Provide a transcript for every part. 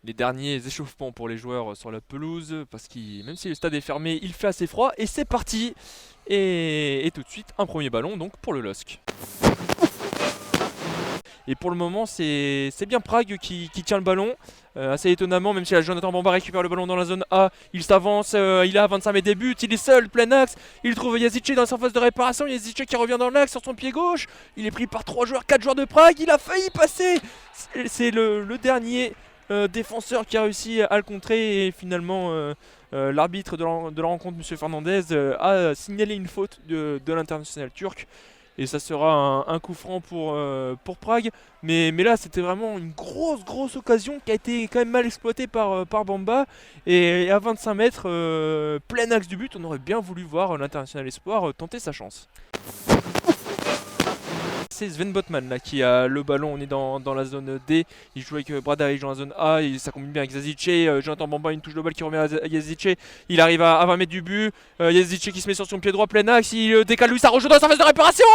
les derniers échauffements pour les joueurs sur la pelouse, parce que même si le stade est fermé, il fait assez froid, et c'est parti. Et tout de suite, un premier ballon donc pour le LOSC. Et pour le moment, c'est bien Prague qui tient le ballon. Assez étonnamment, même si la Jonathan Bamba récupère le ballon dans la zone A, il s'avance, il a 25 mètres des buts, il est seul, plein axe. Il trouve Yazice dans la surface de réparation. Yazice qui revient dans l'axe sur son pied gauche. Il est pris par 4 joueurs de Prague. Il a failli passer. C'est le dernier défenseur qui a réussi à le contrer. Et finalement, l'arbitre de la rencontre, M. Fernandez, a signalé une faute de l'international turc. Et ça sera un coup franc pour Prague. Mais là, c'était vraiment une grosse occasion qui a été quand même mal exploitée par Bamba. Et à 25 mètres, plein axe du but, on aurait bien voulu voir l'international espoir tenter sa chance. C'est Sven Botman là, qui a le ballon, on est dans la zone D. Il joue avec Brada, il joue dans la zone A, et ça combine bien avec Yazice. Jonathan Bamba, une touche de balle qui remet à Yazice. Il arrive à 20 mètres du but. Yazice qui se met sur son pied droit, plein axe. Il décale Luis Araujo dans sa phase de réparation.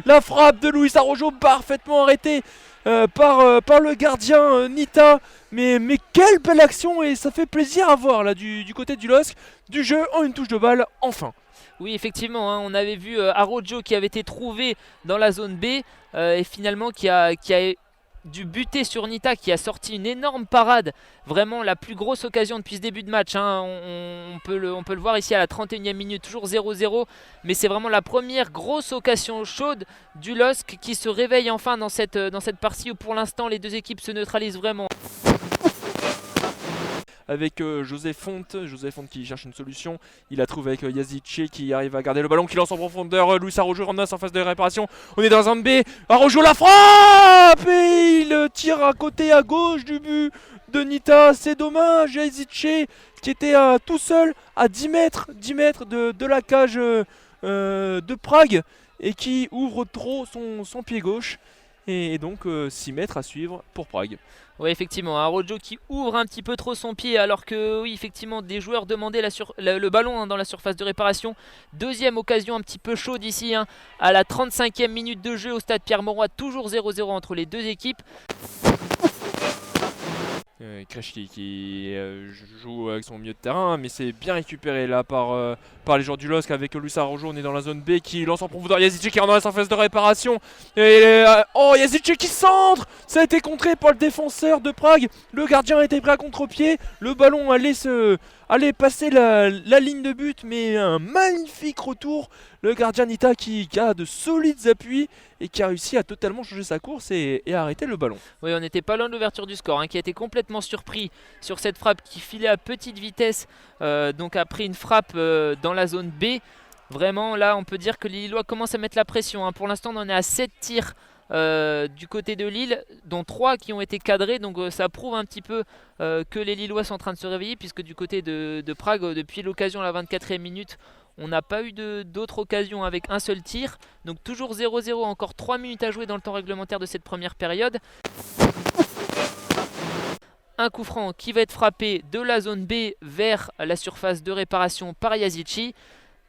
La frappe de Luis Araujo parfaitement arrêtée par le gardien Nita. Mais quelle belle action, et ça fait plaisir à voir là du côté du LOSC. Du jeu en une touche de balle, enfin. Oui, effectivement, hein, on avait vu Araujo qui avait été trouvé dans la zone B et finalement qui a dû buter sur Nita, qui a sorti une énorme parade. Vraiment la plus grosse occasion depuis ce début de match. Hein. On peut le voir ici à la 31e minute, toujours 0-0. Mais c'est vraiment la première grosse occasion chaude du LOSC qui se réveille enfin dans cette partie où pour l'instant les deux équipes se neutralisent vraiment. Avec José Font qui cherche une solution. Il la trouve avec Yazice qui arrive à garder le ballon, qui lance en profondeur. Luis Araujo en face de réparation. On est dans un B. Araujo la frappe et il tire à côté à gauche du but de Nita. C'est dommage. Yazice qui était tout seul à 10 mètres de la cage de Prague et qui ouvre trop son pied gauche. Et donc 6 mètres à suivre pour Prague. Oui, effectivement, Araujo qui ouvre un petit peu trop son pied alors que oui, effectivement, des joueurs demandaient le ballon dans la surface de réparation. Deuxième occasion un petit peu chaude ici, hein, à la 35e minute de jeu au stade Pierre-Mauroy, toujours 0-0 entre les deux équipes. Kreshki qui joue avec son milieu de terrain, mais c'est bien récupéré là par les joueurs du LOSC avec Luis Araujo. On est dans la zone B qui lance en profondeur Yazice qui rentre dans la surface de réparation. Et Yazice qui centre. Ça a été contré par le défenseur de Prague. Le gardien a été pris à contre-pied. Le ballon allait passer la ligne de but, mais un magnifique retour. Le gardien Nita qui a de solides appuis et qui a réussi à totalement changer sa course et à arrêter le ballon. Oui, on n'était pas loin de l'ouverture du score, hein, qui a été complètement surpris sur cette frappe qui filait à petite vitesse, donc a pris une frappe dans la zone B. Vraiment, là, on peut dire que les Lillois commencent à mettre la pression. Hein. Pour l'instant, on en est à 7 tirs du côté de Lille, dont 3 qui ont été cadrés. Donc ça prouve un petit peu que les Lillois sont en train de se réveiller, puisque du côté de Prague, depuis l'occasion à la 24e minute, on n'a pas eu d'autres occasions avec un seul tir. Donc toujours 0-0, encore 3 minutes à jouer dans le temps réglementaire de cette première période. Un coup franc qui va être frappé de la zone B vers la surface de réparation par Yazici.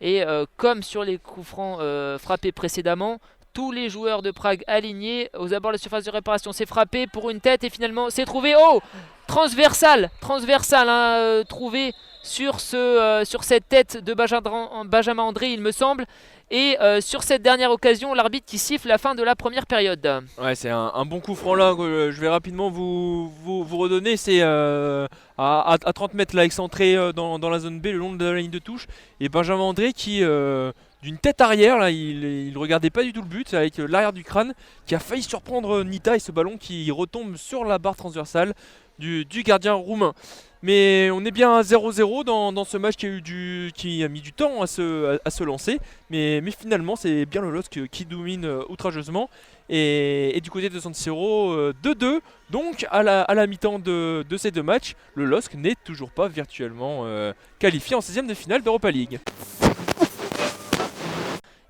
Et comme sur les coups francs frappés précédemment, tous les joueurs de Prague alignés aux abords de la surface de réparation. C'est frappé pour une tête et finalement c'est trouvé. Oh, transversal hein, trouvé sur cette tête de Benjamin André, il me semble. Et sur cette dernière occasion, l'arbitre qui siffle la fin de la première période. Ouais, c'est un bon coup franc là que je vais rapidement vous redonner. C'est à 30 mètres là, excentré dans la zone B, le long de la ligne de touche. Et Benjamin André qui, d'une tête arrière, là, il regardait pas du tout le but, avec l'arrière du crâne, qui a failli surprendre Nita et ce ballon qui retombe sur la barre transversale du gardien roumain. Mais on est bien à 0-0 dans ce match qui a mis du temps à se lancer. Mais finalement, c'est bien le LOSC qui domine outrageusement. Et du côté de San Siro, 2-2. Donc, à la mi-temps de ces deux matchs, le LOSC n'est toujours pas virtuellement qualifié en 16e de finale d'Europa League.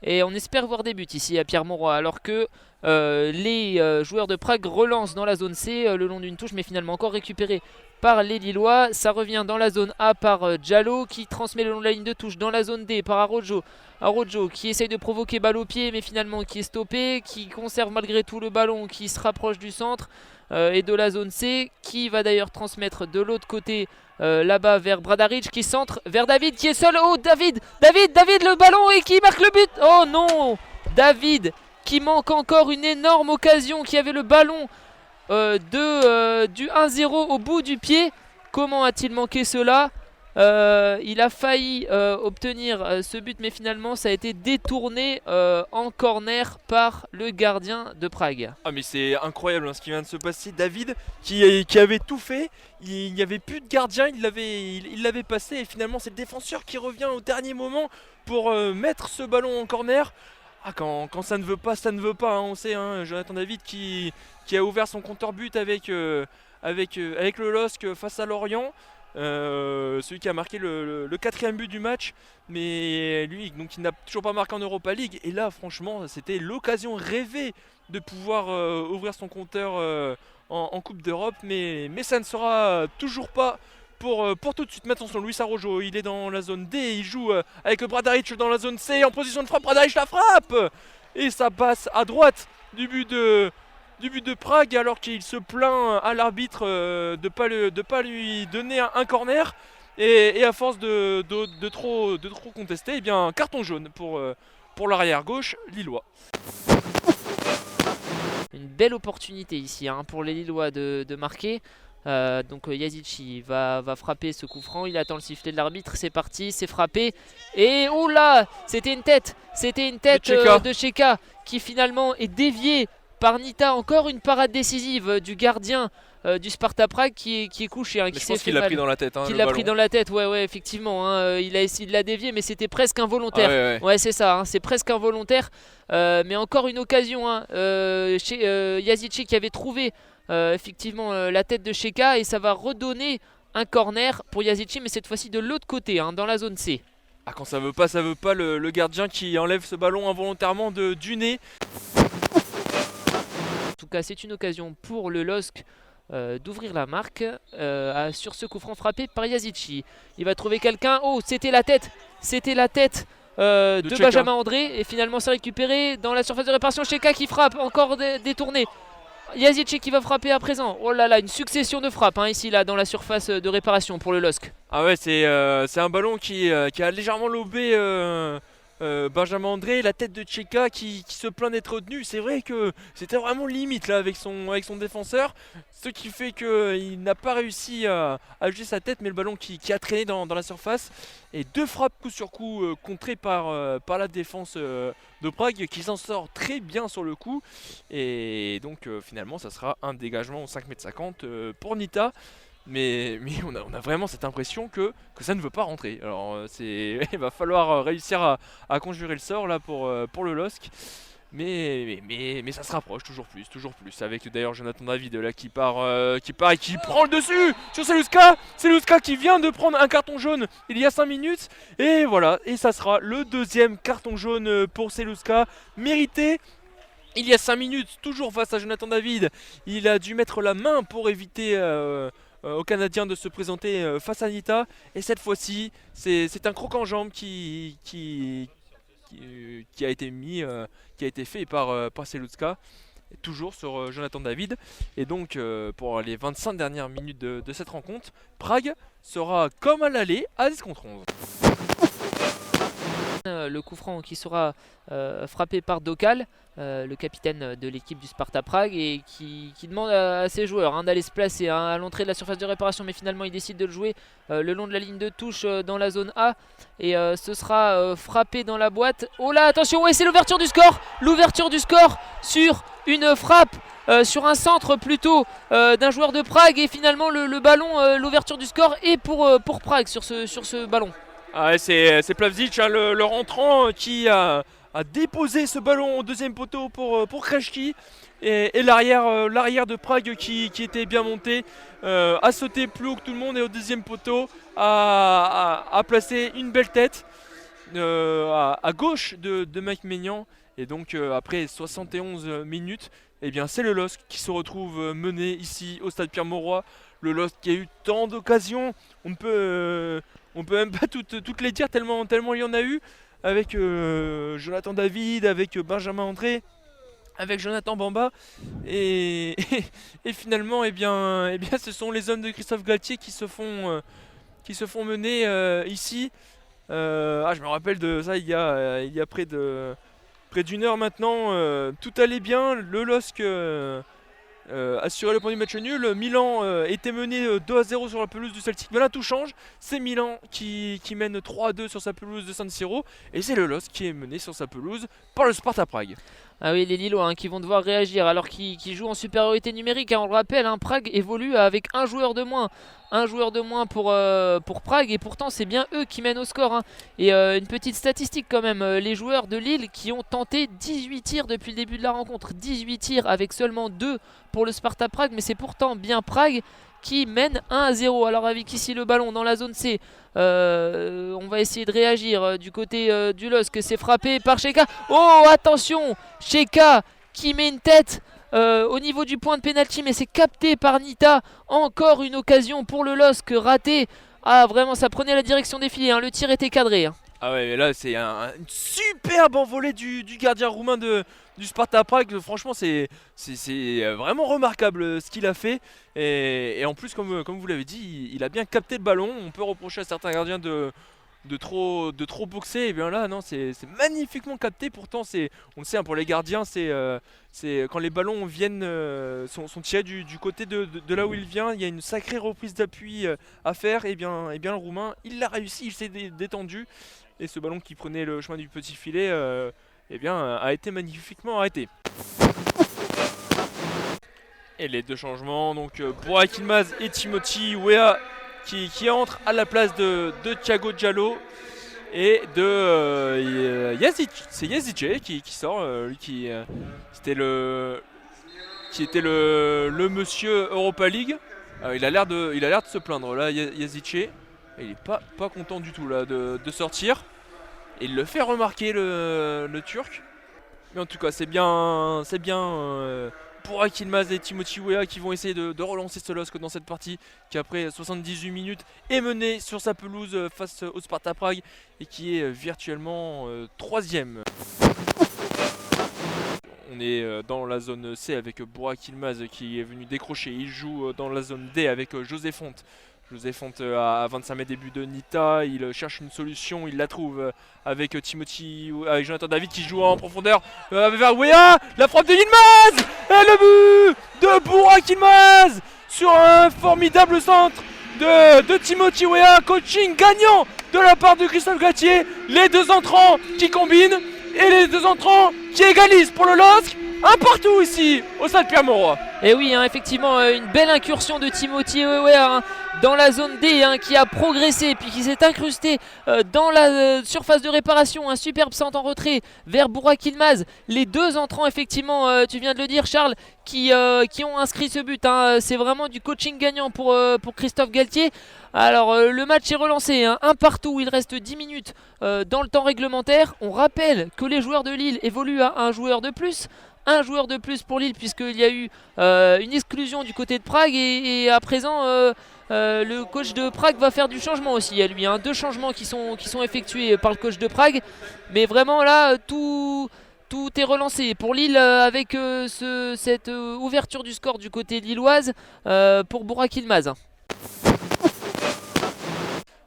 Et on espère voir des buts ici à Pierre-Mauroy, alors que les joueurs de Prague relancent dans la zone C le long d'une touche, mais finalement encore récupéré par les Lillois. Ça revient dans la zone A par Diallo qui transmet le long de la ligne de touche dans la zone D par Arojo. Arojo qui essaye de provoquer balle au pied mais finalement qui est stoppé, qui conserve malgré tout le ballon, qui se rapproche du centre et de la zone C, qui va d'ailleurs transmettre de l'autre côté là-bas vers Bradaric qui centre vers David qui est seul. Oh David le ballon et qui marque le but. Oh non, David qui manque encore une énorme occasion, qui avait le ballon du 1-0 au bout du pied. Comment a-t-il manqué cela? Il a failli obtenir ce but mais finalement ça a été détourné en corner par le gardien de Prague. Ah mais c'est incroyable ce qui vient de se passer. David qui avait tout fait, il n'y avait plus de gardien, il l'avait passé et finalement c'est le défenseur qui revient au dernier moment pour mettre ce ballon en corner. Ah quand ça ne veut pas, ça ne veut pas, hein, on sait, hein, Jonathan David qui a ouvert son compteur but avec le LOSC face à Lorient. Celui qui a marqué le 4e but du match, mais lui donc il n'a toujours pas marqué en Europa League. Et là franchement c'était l'occasion rêvée de pouvoir ouvrir son compteur en Coupe d'Europe, mais ça ne sera toujours pas pour tout de suite. Maintenant son Luis Araujo, il est dans la zone D, il joue avec Bradaric dans la zone C en position de frappe. Bradaric la frappe et ça passe à droite du but de Prague, alors qu'il se plaint à l'arbitre de pas lui donner un corner et à force de trop contester, eh bien carton jaune pour l'arrière gauche lillois. Une belle opportunité ici hein, pour les Lillois de marquer. Donc Yazici va frapper ce coup franc, il attend le sifflet de l'arbitre, c'est parti, c'est frappé et oh là, c'était une tête de Cheka qui finalement est déviée par Nita. Encore une parade décisive du gardien du Sparta Prague qui est couché, hein, qui s'est fait qu'il l'a pris dans la tête. Qu'il l'a pris dans la tête, ouais, effectivement. Hein, il a essayé de la dévier, mais c'était presque involontaire. Ah, ouais. Ouais, c'est ça, hein, c'est presque involontaire. Mais encore une occasion hein, chez Yazici qui avait trouvé effectivement la tête de Cheka et ça va redonner un corner pour Yazici, mais cette fois-ci de l'autre côté, hein, dans la zone C. Ah, quand ça veut pas, le gardien qui enlève ce ballon involontairement du nez. En tout cas, c'est une occasion pour le LOSC d'ouvrir la marque sur ce coup franc frappé par Yazici. Il va trouver quelqu'un. Oh, c'était la tête de Benjamin André et finalement c'est récupéré dans la surface de réparation. Cheka qui frappe, encore détourné. Yazici qui va frapper à présent. Oh là là, une succession de frappes hein, ici là dans la surface de réparation pour le LOSC. Ah ouais, c'est un ballon qui a légèrement lobé Benjamin André, la tête de Cheka qui se plaint d'être retenu. C'est vrai que c'était vraiment limite là avec son défenseur, ce qui fait qu'il n'a pas réussi à ajuster sa tête, mais le ballon qui a traîné dans la surface. Et deux frappes coup sur coup contrées par la défense de Prague qui s'en sort très bien sur le coup. Et donc finalement ça sera un dégagement au 5,50 m pour Nita. Mais on a vraiment cette impression que ça ne veut pas rentrer. Alors il va falloir réussir à conjurer le sort là pour le LOSC. Mais ça se rapproche toujours plus. Avec d'ailleurs Jonathan David là qui part et qui prend le dessus sur Seluska. Seluska qui vient de prendre un carton jaune il y a 5 minutes. Et voilà, et ça sera le deuxième carton jaune pour Seluska, mérité. Il y a 5 minutes, toujours face à Jonathan David, il a dû mettre la main pour éviter aux Canadiens de se présenter face à Nita. Et cette fois-ci, c'est un croc en jambe qui a été fait par Seluska, toujours sur Jonathan David. Et donc pour les 25 dernières minutes de cette rencontre, Prague sera comme à l'aller à 10 contre 11. Le coup franc qui sera frappé par Dokal, le capitaine de l'équipe du Sparta Prague, et qui demande à ses joueurs hein, d'aller se placer hein, à l'entrée de la surface de réparation, mais finalement il décide de le jouer le long de la ligne de touche dans la zone A, et ce sera frappé dans la boîte. Oh là, attention, ouais, c'est l'ouverture du score sur une frappe, sur un centre plutôt d'un joueur de Prague, et finalement le ballon, l'ouverture du score est pour Prague sur ce ballon. Ah ouais, c'est Plavsic, hein, le rentrant qui a déposé ce ballon au deuxième poteau pour Krejci. Et l'arrière de Prague qui était bien monté, a sauté plus haut que tout le monde, et au deuxième poteau a placé une belle tête à gauche de Mike Maignan. Et donc après 71 minutes, eh bien c'est le LOSC qui se retrouve mené ici au stade Pierre-Mauroy. Le LOSC qui a eu tant d'occasions, on peut même pas toutes les dire tellement il y en a eu. Avec Jonathan David, avec Benjamin André, avec Jonathan Bamba. Et, et finalement, eh bien, ce sont les hommes de Christophe Galtier qui se font mener ici. Je me rappelle de ça il y a près d'une heure maintenant. Tout allait bien, le LOSC assurait le point du match nul. Milan était mené 2-0 sur la pelouse du Celtic, mais là tout change. C'est Milan qui mène 3-2 sur sa pelouse de San Siro, et c'est le LOSC qui est mené sur sa pelouse par le Sparta Prague. Ah oui, les Lillois qui vont devoir réagir alors qu'ils jouent en supériorité numérique. On le rappelle, Prague évolue avec un joueur de moins. Un joueur de moins pour Prague, et pourtant c'est bien eux qui mènent au score. Et une petite statistique quand même, les joueurs de Lille qui ont tenté 18 tirs depuis le début de la rencontre. 18 tirs avec seulement 2 pour le Sparta Prague, mais c'est pourtant bien Prague qui mène 1-0. Alors avec ici le ballon dans la zone C, on va essayer de réagir du côté du LOSC. C'est frappé par Cheka. Oh attention, Cheka qui met une tête au niveau du point de pénalty, mais c'est capté par Nita. Encore une occasion pour le LOSC ratée. Ah vraiment, ça prenait la direction des filets, le tir était cadré. Ah ouais, mais là c'est une superbe envolée du gardien roumain du Sparta Prague. Franchement, c'est vraiment remarquable ce qu'il a fait. Et en plus, comme vous l'avez dit, il a bien capté le ballon. On peut reprocher à certains gardiens de trop boxer. Et bien là, non, c'est magnifiquement capté. Pourtant, on le sait, pour les gardiens, c'est quand les ballons sont tirés du côté de là où il vient, il y a une sacrée reprise d'appui à faire. Et bien le Roumain, il l'a réussi, il s'est détendu. Et ce ballon qui prenait le chemin du petit filet a été magnifiquement arrêté. Et les deux changements, donc Burak Yılmaz et Timothy Weah qui entrent à la place de Thiago Diallo et de Yazic. C'est Yazic qui sort, lui qui était le monsieur Europa League. Il a l'air de se plaindre là, Yazic. Il est pas content du tout là de sortir. Et il le fait remarquer le Turc. Mais en tout cas, c'est bien Burak Yılmaz et Timothy Weah qui vont essayer de relancer ce LOSC dans cette partie qui, après 78 minutes, est mené sur sa pelouse face au Sparta Prague et qui est virtuellement 3ème. On est dans la zone C avec Burak Yılmaz qui est venu décrocher. Il joue dans la zone D avec José Fonte. José Fonte à 25 mètres début de Nita, il cherche une solution, il la trouve avec avec Jonathan David qui joue en profondeur vers Weah, la frappe de Yılmaz et le but de Burak Yılmaz sur un formidable centre de Timothy Weah, coaching gagnant de la part de Christophe Galtier, les deux entrants qui combinent et les deux entrants qui égalisent pour le LOSC. Un partout ici au stade Pierre-Mauroy. Et oui, effectivement, une belle incursion de Timothy Weah dans la zone D, qui a progressé puis qui s'est incrusté dans la surface de réparation. Un superbe centre en retrait vers Burak Yılmaz. Les deux entrants, effectivement, tu viens de le dire, Charles, qui ont inscrit ce but. C'est vraiment du coaching gagnant pour Christophe Galtier. Alors le match est relancé, un partout, il reste 10 minutes dans le temps réglementaire. On rappelle que les joueurs de Lille évoluent à un joueur de plus. Un joueur de plus pour Lille puisqu'il y a eu une exclusion du côté de Prague et à présent le coach de Prague va faire du changement aussi. Il y a lui 2 changements qui sont effectués par le coach de Prague, mais vraiment là tout est relancé pour Lille avec cette ouverture du score du côté lilloise pour Burak Yılmaz.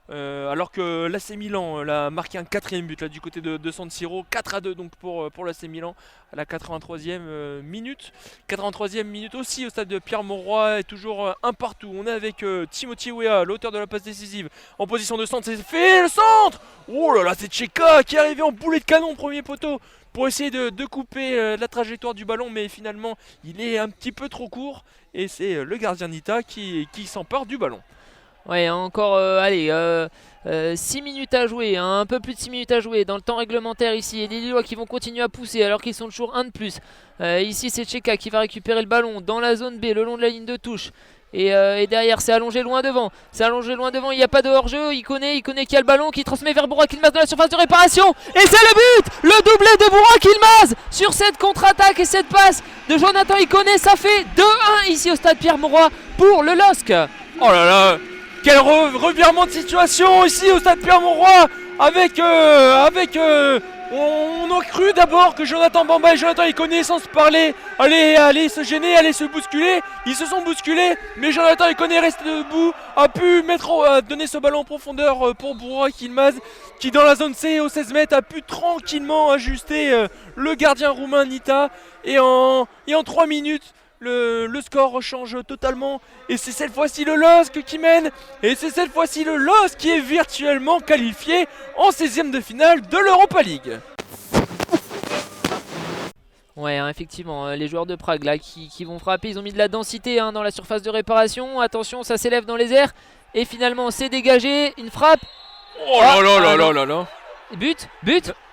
Alors que l'AC Milan a marqué un 4ème but là, du côté de San Siro, 4-2 donc pour l'AC Milan à la 83e minute. 83e minute aussi au stade de Pierre-Mauroy, et toujours un partout. On est avec Timothy Weah, l'auteur de la passe décisive, en position de centre. C'est fait, le centre. Oh là là, c'est Cheka qui est arrivé en boulet de canon, premier poteau, pour essayer de couper la trajectoire du ballon, mais finalement il est un petit peu trop court et c'est le gardien Nita qui s'empare du ballon. Ouais, encore 6 minutes à jouer, un peu plus de 6 minutes à jouer dans le temps réglementaire ici. Et les Lillois qui vont continuer à pousser alors qu'ils sont toujours un de plus. Ici c'est Cheka qui va récupérer le ballon dans la zone B, le long de la ligne de touche. Et derrière c'est allongé loin devant. C'est allongé loin devant, il n'y a pas de hors-jeu. Il connaît qui a le ballon, qui transmet vers Burak Yılmaz dans la surface de réparation. Et c'est le but. Le doublé de Burak Yılmaz sur cette contre-attaque et cette passe de Jonathan Iconé. Ça fait 2-1 ici au stade Pierre-Mauroy pour le LOSC. Oh là là, quel revirement de situation ici au stade Pierre-Mauroy avec on a cru d'abord que Jonathan Bamba et Jonathan Iconé, sans se parler, allaient se gêner, allaient se bousculer. Ils se sont bousculés, mais Jonathan Iconé reste debout, a pu donner ce ballon en profondeur pour Burak Yılmaz, qui dans la zone C au 16 mètres a pu tranquillement ajuster le gardien roumain Nita. Et en 3 minutes, le score change totalement. Et c'est cette fois-ci le LOSC qui mène. Et c'est cette fois-ci le LOSC qui est virtuellement qualifié en 16e de finale de l'Europa League. Ouais, hein, effectivement, les joueurs de Prague là qui vont frapper, ils ont mis de la densité dans la surface de réparation. Attention, ça s'élève dans les airs. Et finalement, c'est dégagé. Une frappe. Oh là là là là là là. But.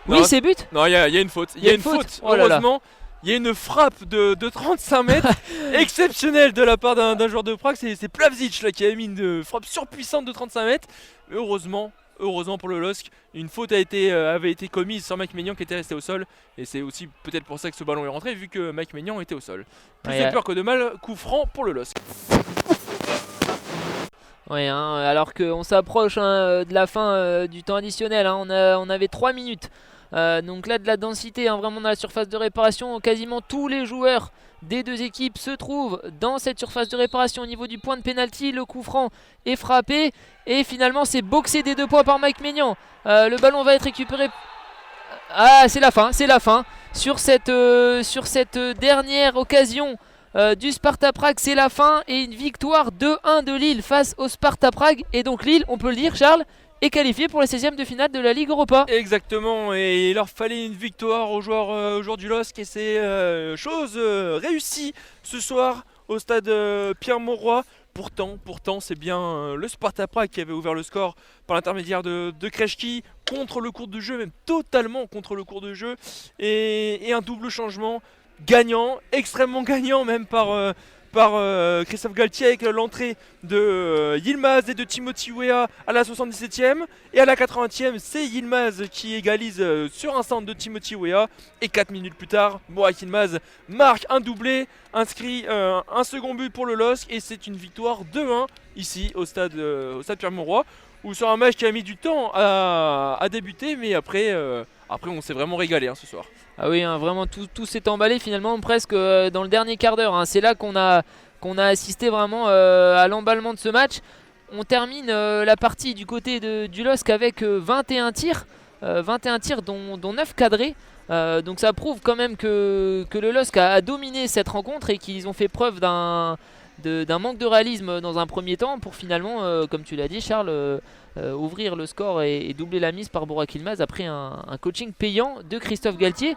Non, Oui, c'est but. Non, il y a une faute. Il y a une faute. Oh là là. Heureusement. Il y a une frappe de 35 mètres exceptionnelle de la part d'un joueur de Prague. C'est Plavsic là, qui a mis une frappe surpuissante de 35 mètres. Mais heureusement pour le LOSC, une faute avait été commise sur Mike Maignan qui était resté au sol. Et c'est aussi peut-être pour ça que ce ballon est rentré, vu que Mike Maignan était au sol. Plus de peur que de mal, coup franc pour le LOSC. Ouais, hein, alors qu'on s'approche de la fin du temps additionnel, on avait 3 minutes. Donc là de la densité vraiment dans la surface de réparation. Quasiment tous les joueurs des deux équipes se trouvent dans cette surface de réparation. Au niveau du point de pénalty, le coup franc est frappé. Et finalement c'est boxé des 2 points par Mike Maignan. Le ballon va être récupéré. Ah, c'est la fin. Sur cette dernière occasion du Sparta Prague, c'est la fin. Et une victoire 2-1 de Lille face au Sparta Prague. Et donc Lille, on peut le dire Charles, est qualifié pour les 16e de finale de la Ligue Europa. Exactement, et il leur fallait une victoire aux joueurs du LOSC, et c'est chose réussie ce soir au stade Pierre-Mauroy. Pourtant, c'est bien le Sparta Prague qui avait ouvert le score par l'intermédiaire de Krejci, contre le cours de jeu, même totalement contre le cours de jeu, et un double changement gagnant, extrêmement gagnant même par Christophe Galtier, avec l'entrée de Yılmaz et de Timothy Weah à la 77e. Et à la 80e, c'est Yılmaz qui égalise sur un centre de Timothy Weah. Et 4 minutes plus tard, Burak Yılmaz marque un doublé, inscrit un second but pour le LOSC. Et c'est une victoire 2-1 ici au stade Pierre-Mauroy, où sur un match qui a mis du temps à débuter, mais après on s'est vraiment régalé ce soir. Ah oui, vraiment tout s'est emballé finalement presque dans le dernier quart d'heure. C'est là qu'on a assisté vraiment à l'emballement de ce match. On termine la partie du côté du LOSC avec 21 tirs, 21 tirs dont 9 cadrés. Donc ça prouve quand même que le LOSC a dominé cette rencontre et qu'ils ont fait preuve d'un manque de réalisme dans un premier temps pour finalement, comme tu l'as dit Charles, ouvrir le score et doubler la mise par Burak Yılmaz après un coaching payant de Christophe Galtier.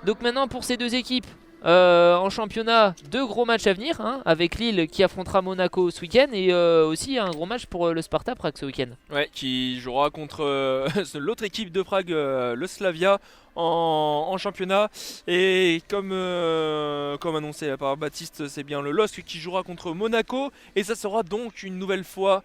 Donc maintenant pour ces deux équipes en championnat, 2 gros matchs à venir, avec Lille qui affrontera Monaco ce week-end, et aussi un gros match pour le Sparta Prague ce week-end. Ouais, qui jouera contre l'autre équipe de Prague, le Slavia, en championnat. Et comme annoncé par Baptiste, c'est bien le LOSC qui jouera contre Monaco, et ça sera donc une nouvelle fois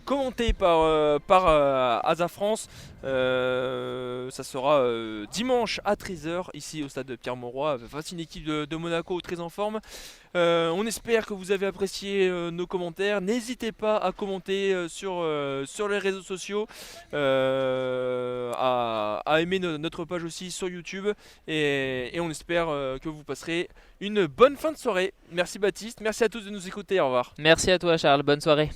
commenté par Asa France. Ça sera dimanche à 13h ici au stade de Pierre-Mauroy, face à une équipe de Monaco très en forme. On espère que vous avez apprécié nos commentaires. N'hésitez pas à commenter sur les réseaux sociaux, à aimer notre page aussi sur YouTube, et on espère que vous passerez une bonne fin de soirée. Merci Baptiste, merci à tous de nous écouter, au revoir. Merci à toi Charles, bonne soirée.